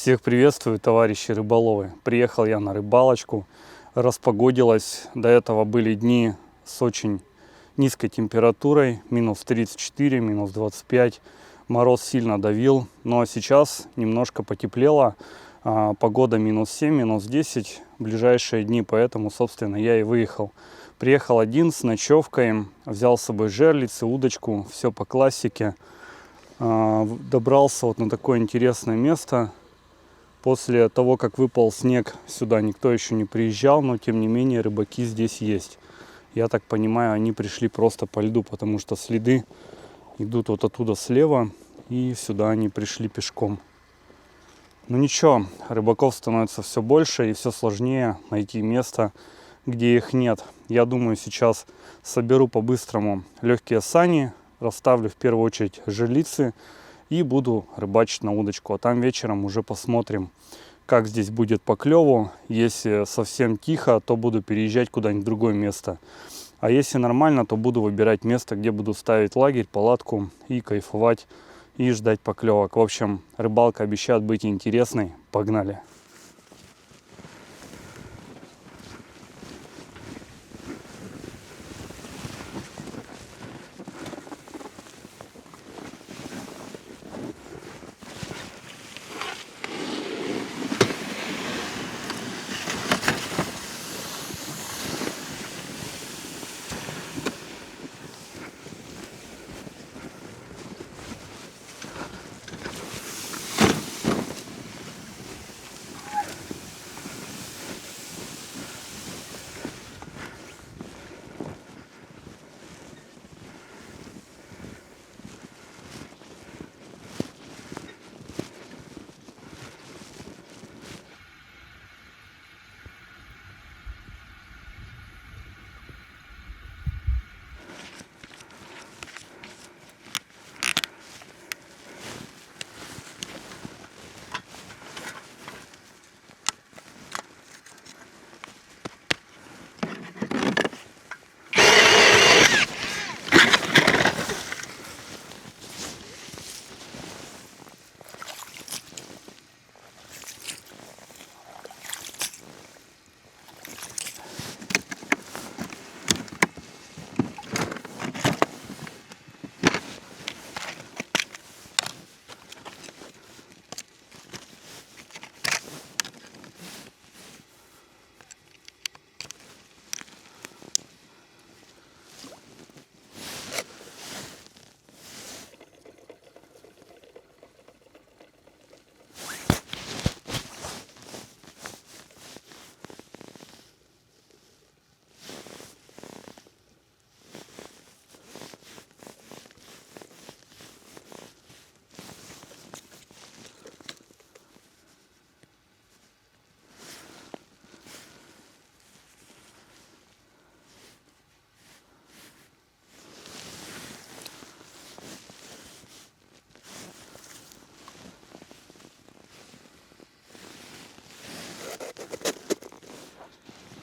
Всех приветствую, товарищи рыболовы. Приехал я на рыбалочку, распогодилось. До этого были дни с очень низкой температурой, минус 34, минус 25. Мороз сильно давил, но сейчас немножко потеплело. Погода минус 7, минус 10 в ближайшие дни, поэтому, собственно, я и выехал. Приехал один с ночевкой, взял с собой жерлицы, удочку, все по классике. Добрался вот на такое интересное место. После того, как выпал снег, сюда никто еще не приезжал, но тем не менее рыбаки здесь есть. Я так понимаю, они пришли просто по льду, потому что следы идут вот оттуда слева, и сюда они пришли пешком. Ну ничего, рыбаков становится все больше и все сложнее найти место, где их нет. Я думаю, сейчас соберу по-быстрому легкие сани, расставлю в первую очередь жерлицы и буду рыбачить на удочку. А там вечером уже посмотрим, как здесь будет по клеву. Если совсем тихо, то буду переезжать куда-нибудь в другое место. А если нормально, то буду выбирать место, где буду ставить лагерь, палатку и кайфовать, и ждать поклевок. В общем, рыбалка обещает быть интересной. Погнали!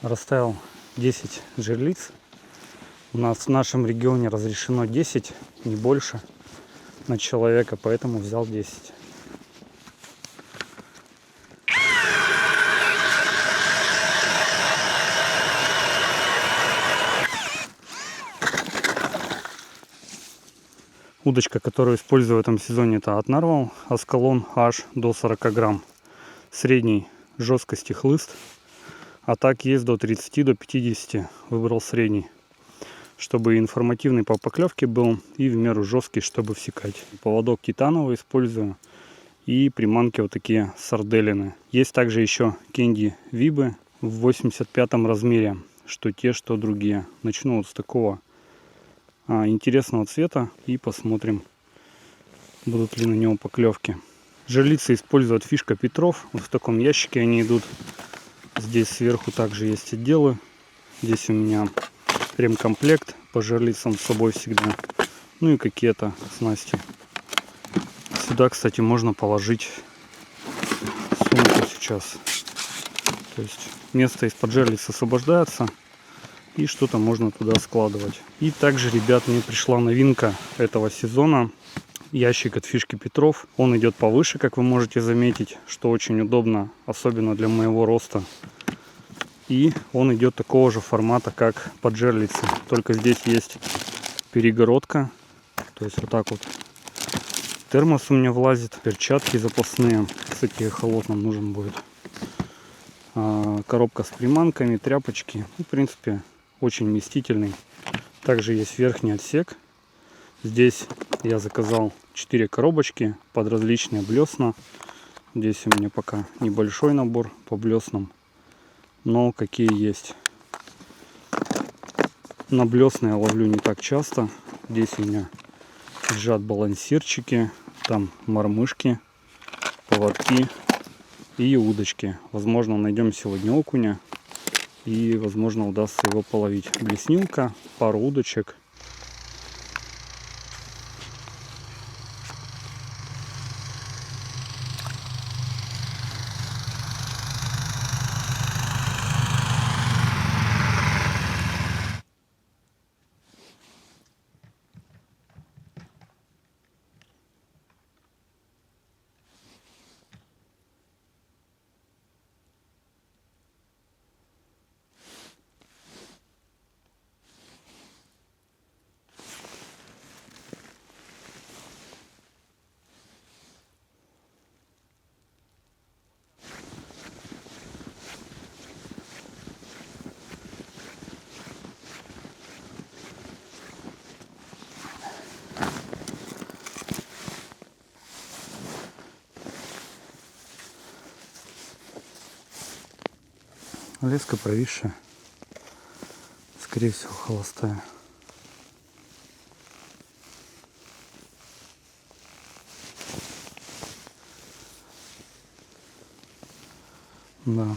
Расставил 10 жерлиц. У нас в нашем регионе разрешено 10, не больше, на человека, поэтому взял 10. Удочка, которую использую в этом сезоне, это от Narwhal Ascalon H до 40 грамм. Средней жесткости хлыст. А так есть до 30, до 50. Выбрал средний, чтобы информативный по поклевке был и в меру жесткий, чтобы всекать. Поводок титановый использую. И приманки вот такие сарделины. Есть также еще кенди вибы в 85 размере. Что те, что другие. Начну вот с такого интересного цвета и посмотрим, будут ли на него поклевки. Жерлицы используют фишка Петров. Вот в таком ящике они идут. Здесь сверху также есть отделы. Здесь у меня ремкомплект по жерлицам с собой всегда. Ну и какие-то снасти. Сюда, кстати, можно положить сумку сейчас. То есть место из-под жерлиц освобождается. И что-то можно туда складывать. И также, ребят, мне пришла новинка этого сезона. ящик от фишки Петров. Он идет повыше, как вы можете заметить, что очень удобно, особенно для моего роста. И он идет такого же формата, как под жерлицы. Только здесь есть перегородка. То есть вот так вот. Термос у меня влазит. Перчатки запасные. Кстати, холод нам нужен будет. Коробка с приманками, тряпочки. В принципе, очень вместительный. Также есть верхний отсек. Здесь я заказал 4 коробочки под различные блесна. Здесь у меня пока небольшой набор по блеснам. Но какие есть. На блесна я ловлю не так часто. Здесь у меня лежат балансирчики, там мормышки, поводки и удочки. Возможно, найдем сегодня окуня и, возможно, удастся его половить. Блеснилка, пару удочек. Леска провисшая. Скорее всего, холостая. Да.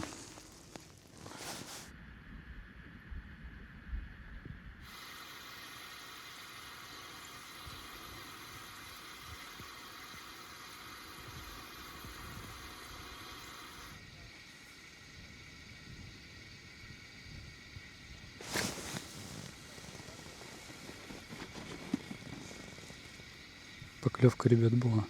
Поклевка, ребят, была.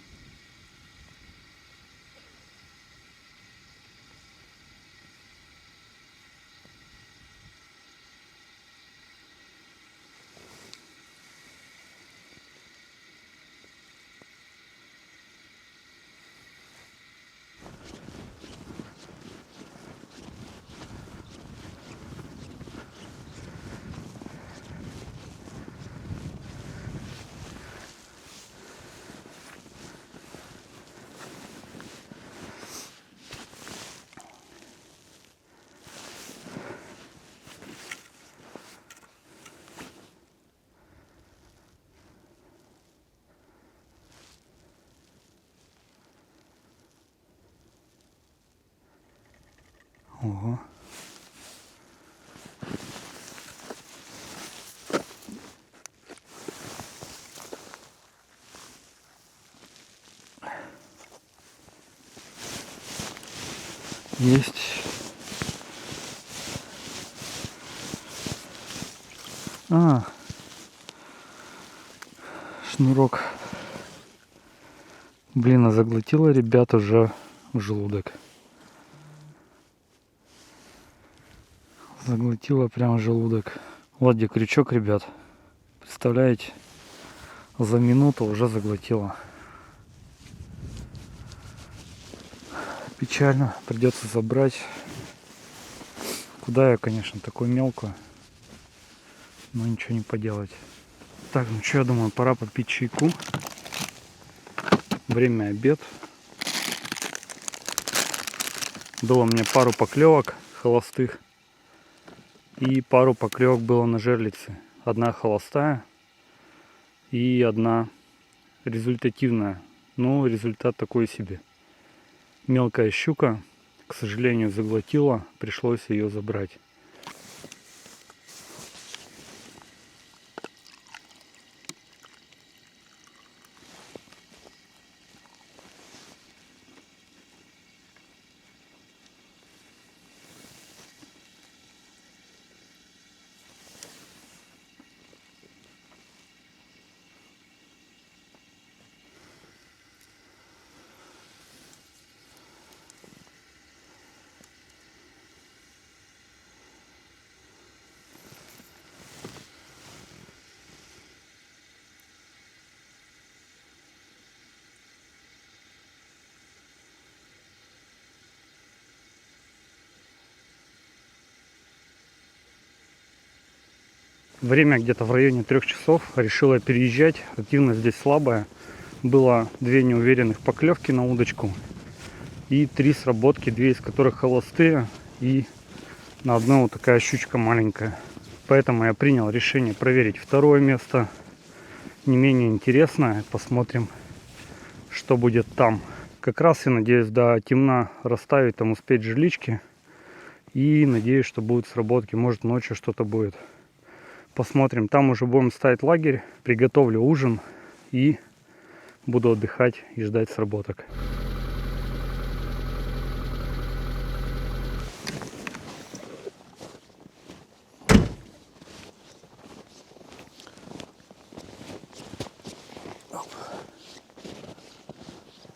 Ого. Есть. Шнурок. Блин, а заглотила, ребят, уже в желудок. Заглотила прям желудок. Вот где крючок, ребят. Представляете? За минуту уже заглотила. Печально. Придется забрать. Куда я, конечно, такую мелкую. Но ничего не поделать. Так, ну что, я думаю, пора попить чайку. Время обед. Было у меня пару поклевок холостых. И пару поклевок было на жерлице. Одна холостая и одна результативная. Но результат такой себе. Мелкая щука, к сожалению, заглотила. Пришлось ее забрать. Время где-то в районе 3 часов. Решила переезжать. Активность здесь слабая. Было 2 неуверенных поклевки на удочку. И 3 сработки, 2 из которых холостые. И на одной вот такая щучка маленькая. Поэтому я принял решение проверить второе место. Не менее интересное. Посмотрим, что будет там. Как раз я надеюсь до темна расставить, там успеть жилички. И надеюсь, что будут сработки. Может, ночью что-то будет. Посмотрим. Там уже будем ставить лагерь. Приготовлю ужин. И буду отдыхать и ждать сработок.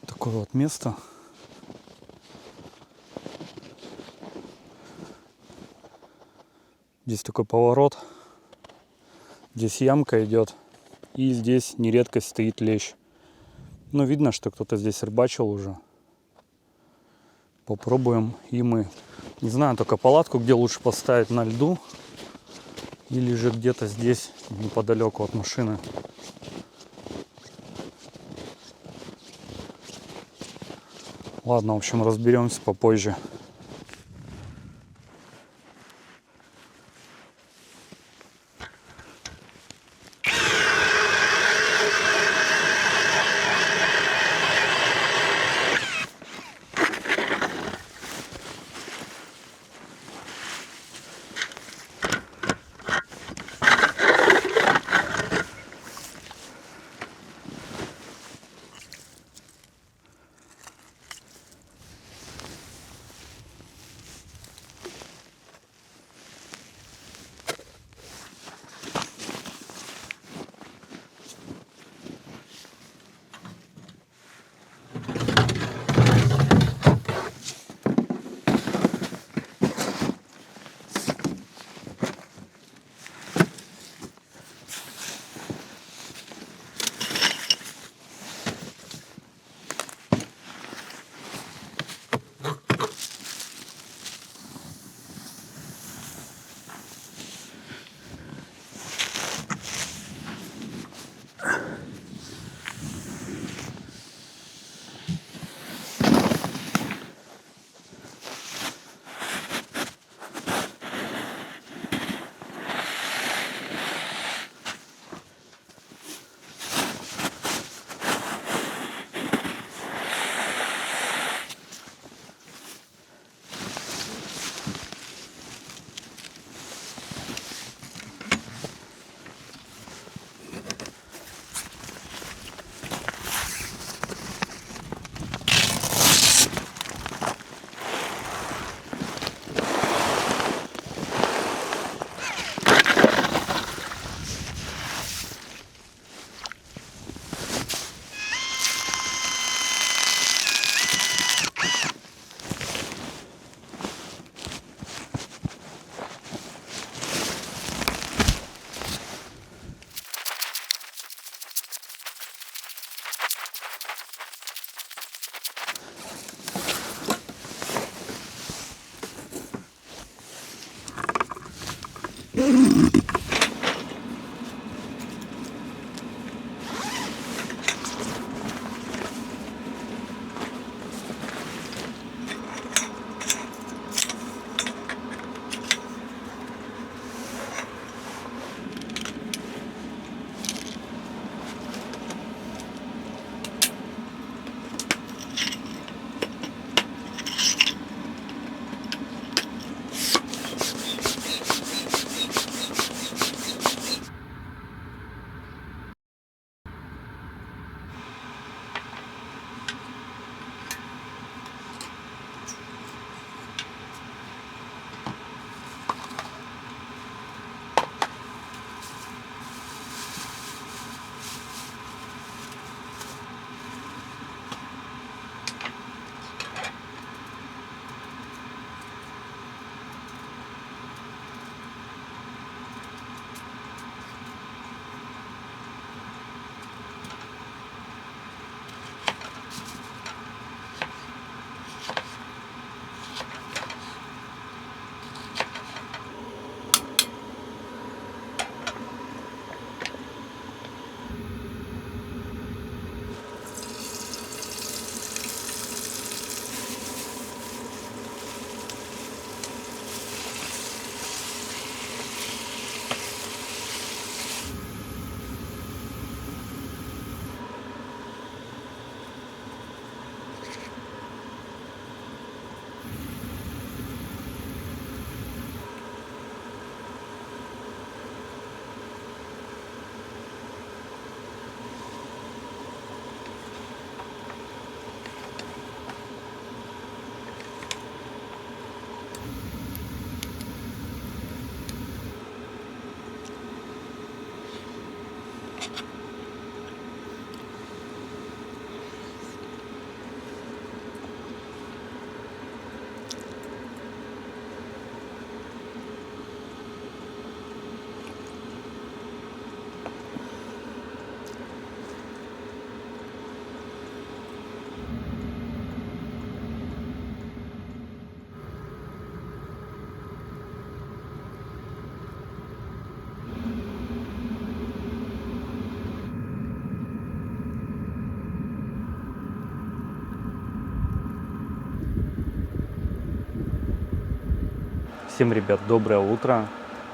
Такое вот место. Здесь такой поворот. Здесь ямка идет. И здесь нередко стоит лещ. Но видно, что кто-то здесь рыбачил уже. Попробуем и мы. Не знаю только палатку, где лучше поставить, на льду. Или же где-то здесь, неподалеку от машины. Ладно, в общем, разберемся попозже. Всем, ребят, доброе утро.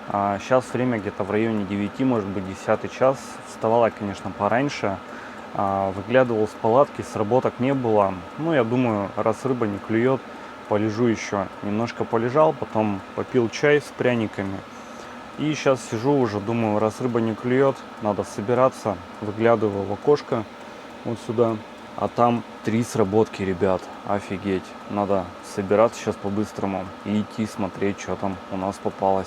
Сейчас время где-то в районе 9, может быть 10 час. Вставала я, конечно, пораньше. Выглядывал с палатки, сработок не было. Ну, я думаю, раз рыба не клюет, полежу еще. Немножко полежал, потом попил чай с пряниками. И сейчас сижу уже, думаю, раз рыба не клюет, надо собираться. Выглядываю в окошко вот сюда. А там 3 сработки, ребят. Офигеть. Надо собираться сейчас по-быстрому и идти смотреть, что там у нас попалось.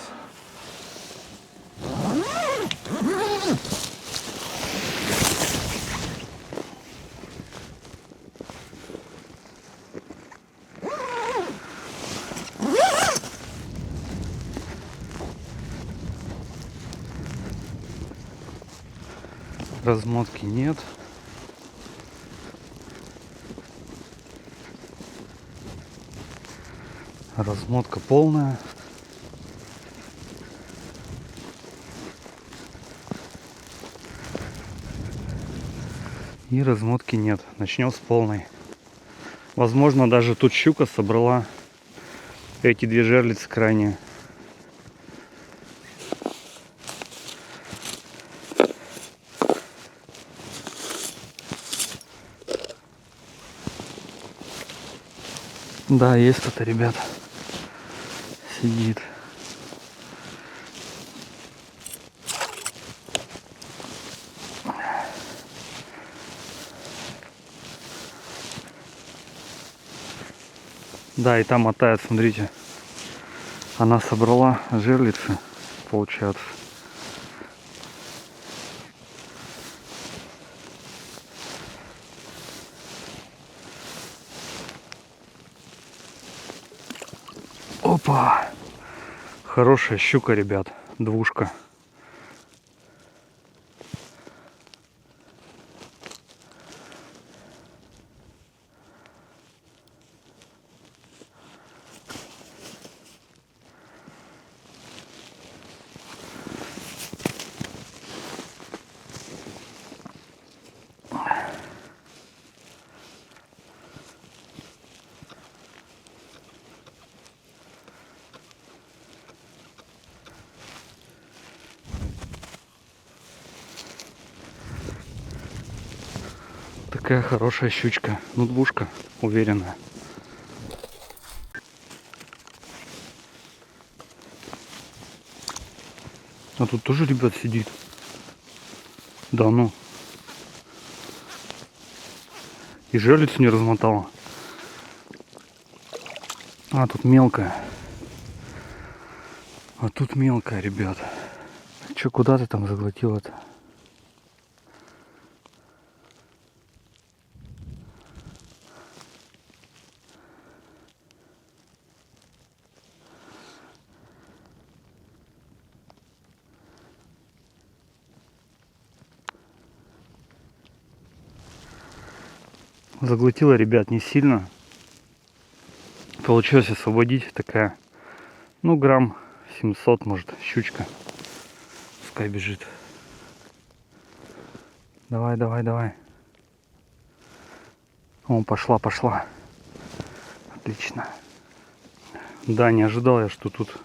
Размотки нет. Размотка полная. И размотки нет. Начнем с полной. Возможно, даже тут щука собрала эти 2 жерлицы крайние. Да, есть кто-то, ребят. Сидит. Да, и там мотает, смотрите. Она собрала жерлицы, получается. Опа! Хорошая щука, ребят. Двушка. Такая хорошая щучка. Ну, двушка, уверенная. А тут тоже, ребят, сидит. Да ну. И жерлицу не размотала. А, тут мелкая. А тут мелкая, ребят. Че, куда ты там заглотила-то? Заглотила, ребят, не сильно. Получилось освободить такая, ну, грамм 700, может, щучка. Пускай бежит. Давай, давай, давай. О, пошла, пошла. Отлично. Да, не ожидал я, что тут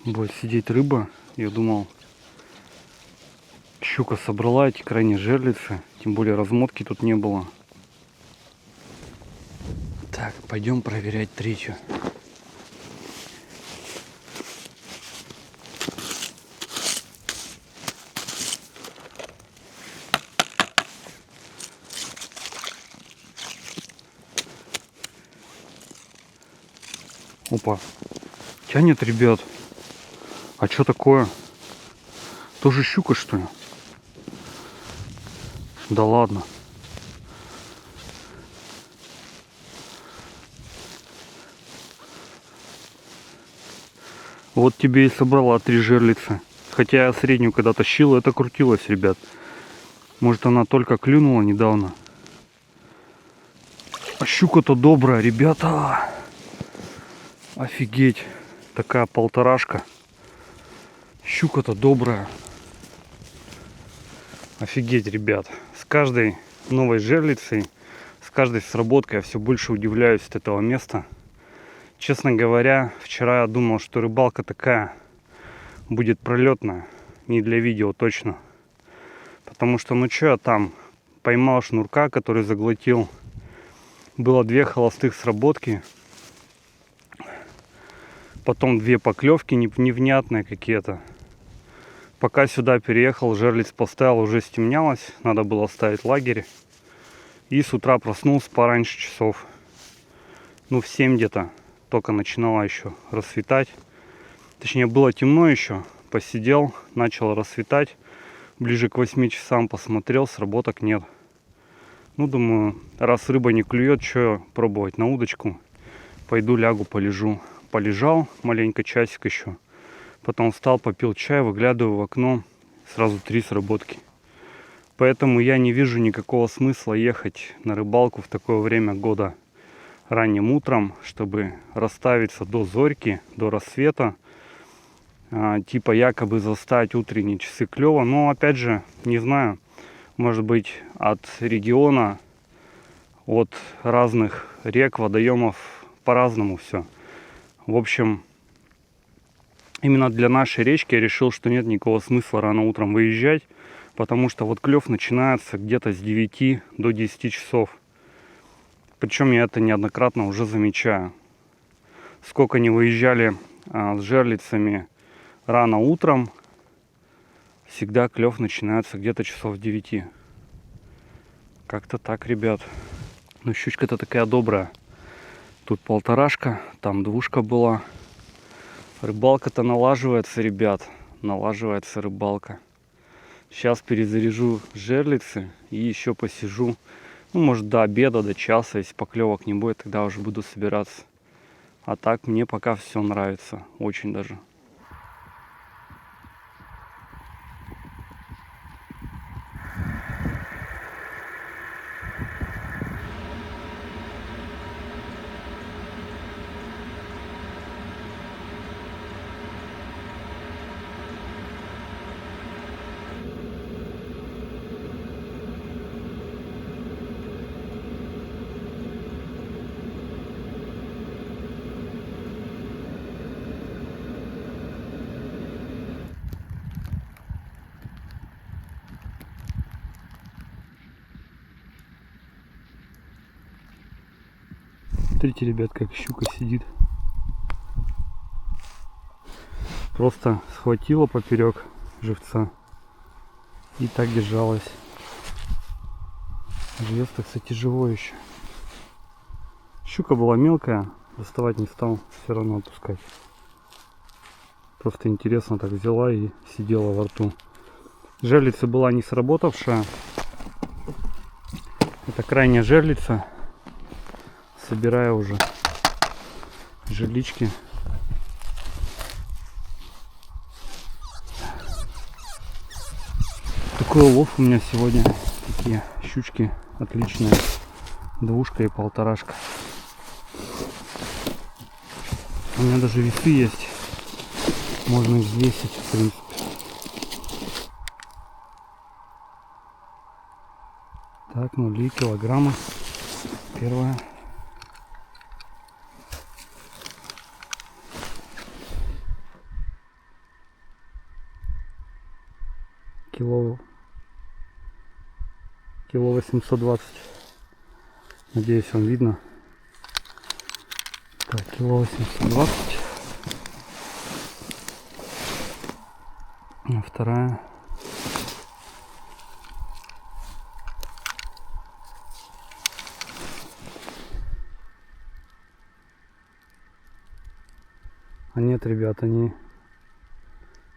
будет сидеть рыба. Я думал, щука собрала эти крайние жерлицы. Тем более размотки тут не было. Так, пойдем проверять третью. Опа. Тянет, ребят. А что такое? Тоже щука, что ли? Да ладно. Вот тебе и собрала 3 жерлицы. Хотя я среднюю когда тащил, это крутилось, ребят. Может, она только клюнула недавно. А щука-то добрая, ребята. Офигеть. Такая полторашка. Щука-то добрая. Офигеть, ребят. С каждой новой жерлицей, с каждой сработкой я все больше удивляюсь от этого места. Честно говоря, вчера я думал, что рыбалка такая будет пролетная. Не для видео точно. Потому что, ну что я там, поймал шнурка, который заглотил. Было 2 холостых сработки. Потом 2 поклевки невнятные какие-то. Пока сюда переехал, жерлиц поставил, уже стемнялось. Надо было ставить лагерь. И с утра проснулся пораньше часов. Ну, в 7 где-то. Только начинало еще рассветать. Точнее, было темно еще. Посидел, начал рассветать. Ближе к 8 часам посмотрел, сработок нет. Ну, думаю, раз рыба не клюет, что пробовать на удочку. Пойду лягу, полежу. Полежал маленько, часик еще. Потом встал, попил чай, выглядываю в окно. Сразу 3 сработки. Поэтому я не вижу никакого смысла ехать на рыбалку в такое время года ранним утром, чтобы расставиться до зорьки, до рассвета. Типа якобы застать утренние часы клёва. Но опять же, не знаю, может быть от региона, от разных рек, водоемов по-разному все. В общем, именно для нашей речки я решил, что нет никакого смысла рано утром выезжать, потому что вот клев начинается где-то с 9 до 10 часов. Причем я это неоднократно уже замечаю. Сколько не выезжали с жерлицами рано утром, всегда клев начинается где-то часов 9. Как-то так, ребят. Ну, щучка-то такая добрая. Тут 1,5, там 2 была. Рыбалка-то налаживается, ребят. Налаживается рыбалка. Сейчас перезаряжу жерлицы и еще посижу. Ну, может, до обеда, до часа. Если поклевок не будет, тогда уже буду собираться. А так мне пока все нравится. Очень даже. Смотрите, ребят, как щука сидит. Просто схватила поперек живца и так держалась. Живец-то, кстати, живой еще. Щука была мелкая, доставать не стал, все равно отпускать. Просто интересно так взяла и сидела во рту. Жерлица была не сработавшая. Это крайняя жерлица. Собираю уже жерлички. Такой улов у меня сегодня. Такие щучки отличные. 2 и 1,5. У меня даже весы есть. Можно их взвесить, в принципе. Так, 0 килограмма. Первая. Кило 820. Надеюсь, вам видно. Так, кило 820. А вторая. А нет, ребят, они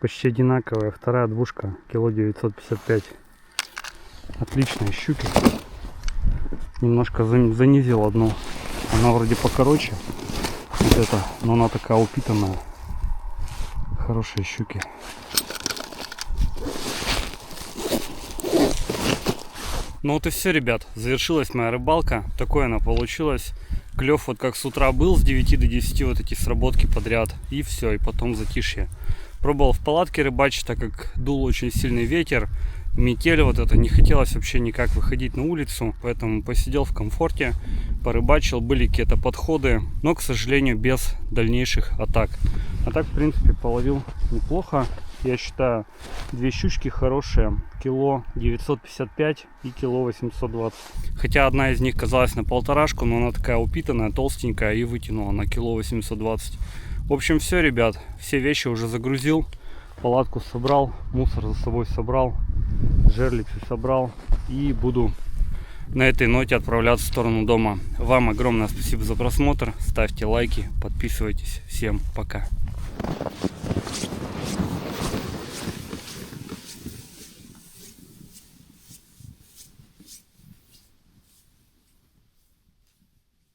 почти одинаковые. Вторая 2, кило 955. Отличные щуки. Немножко занизил одну. Она вроде покороче. Вот это, но она такая упитанная. Хорошие щуки. Ну вот и все, ребят. Завершилась моя рыбалка. Такое она получилась. Клев вот как с утра был, с 9 до 10 вот эти сработки подряд. И все, и потом затишье. Пробовал в палатке рыбачить, так как дул очень сильный ветер. метель вот это, не хотелось вообще никак выходить на улицу, поэтому посидел в комфорте, порыбачил, были какие-то подходы, но, к сожалению, без дальнейших атак. А так, в принципе, половил неплохо. Я считаю, две щучки хорошие, кило 955 и кило 820. Хотя одна из них казалась на полторашку, но она такая упитанная, толстенькая, и вытянула на кило 820. В общем, все, ребят, все вещи уже загрузил, палатку собрал, мусор за собой собрал, жерлицы собрал, и буду на этой ноте отправляться в сторону дома. Вам огромное спасибо за просмотр, ставьте лайки, подписывайтесь. Всем пока.